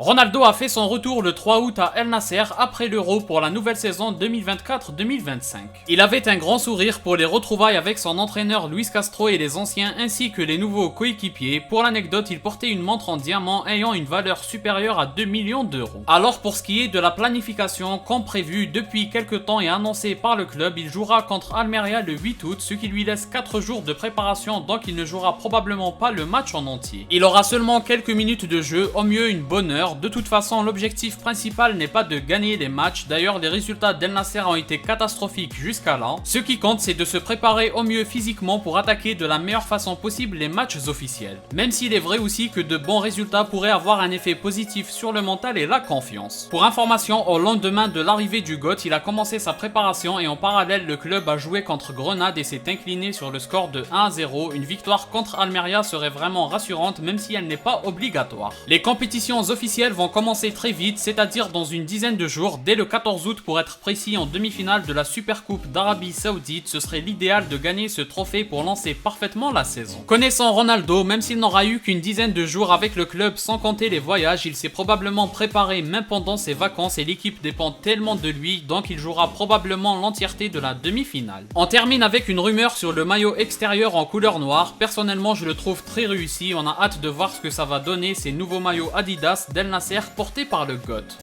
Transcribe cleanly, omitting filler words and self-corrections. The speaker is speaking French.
Ronaldo a fait son retour le 3 août à El Nasser après l'Euro pour la nouvelle saison 2024-2025. Il avait un grand sourire pour les retrouvailles avec son entraîneur Luis Castro et les anciens ainsi que les nouveaux coéquipiers. Pour l'anecdote, il portait une montre en diamant ayant une valeur supérieure à 2 millions d'euros. Alors pour ce qui est de la planification, comme prévu depuis quelques temps et annoncé par le club, il jouera contre Almeria le 8 août, ce qui lui laisse 4 jours de préparation, donc il ne jouera probablement pas le match en entier. Il aura seulement quelques minutes de jeu, au mieux une bonne heure. De toute façon, l'objectif principal n'est pas de gagner des matchs. D'ailleurs, les résultats d'El Nasser ont été catastrophiques jusqu'à là. Ce qui compte, c'est de se préparer au mieux physiquement pour attaquer de la meilleure façon possible les matchs officiels. Même s'il est vrai aussi que de bons résultats pourraient avoir un effet positif sur le mental et la confiance. Pour information, au lendemain de l'arrivée du GOAT, il a commencé sa préparation et en parallèle, le club a joué contre Grenade et s'est incliné sur le score de 1-0. Une victoire contre Almeria serait vraiment rassurante, même si elle n'est pas obligatoire. Les compétitions officielles vont commencer très vite, c'est-à-dire dans une dizaine de jours, dès le 14 août pour être précis, en demi-finale de la Supercoupe d'Arabie Saoudite. Ce serait l'idéal de gagner ce trophée pour lancer parfaitement la saison. Connaissant Ronaldo, même s'il n'aura eu qu'une dizaine de jours avec le club sans compter les voyages, il s'est probablement préparé même pendant ses vacances et l'équipe dépend tellement de lui, donc il jouera probablement l'entièreté de la demi-finale. On termine avec une rumeur sur le maillot extérieur en couleur noire. Personnellement, je le trouve très réussi, on a hâte de voir ce que ça va donner, ces nouveaux maillots Adidas d'El Nasser portés par le GOAT.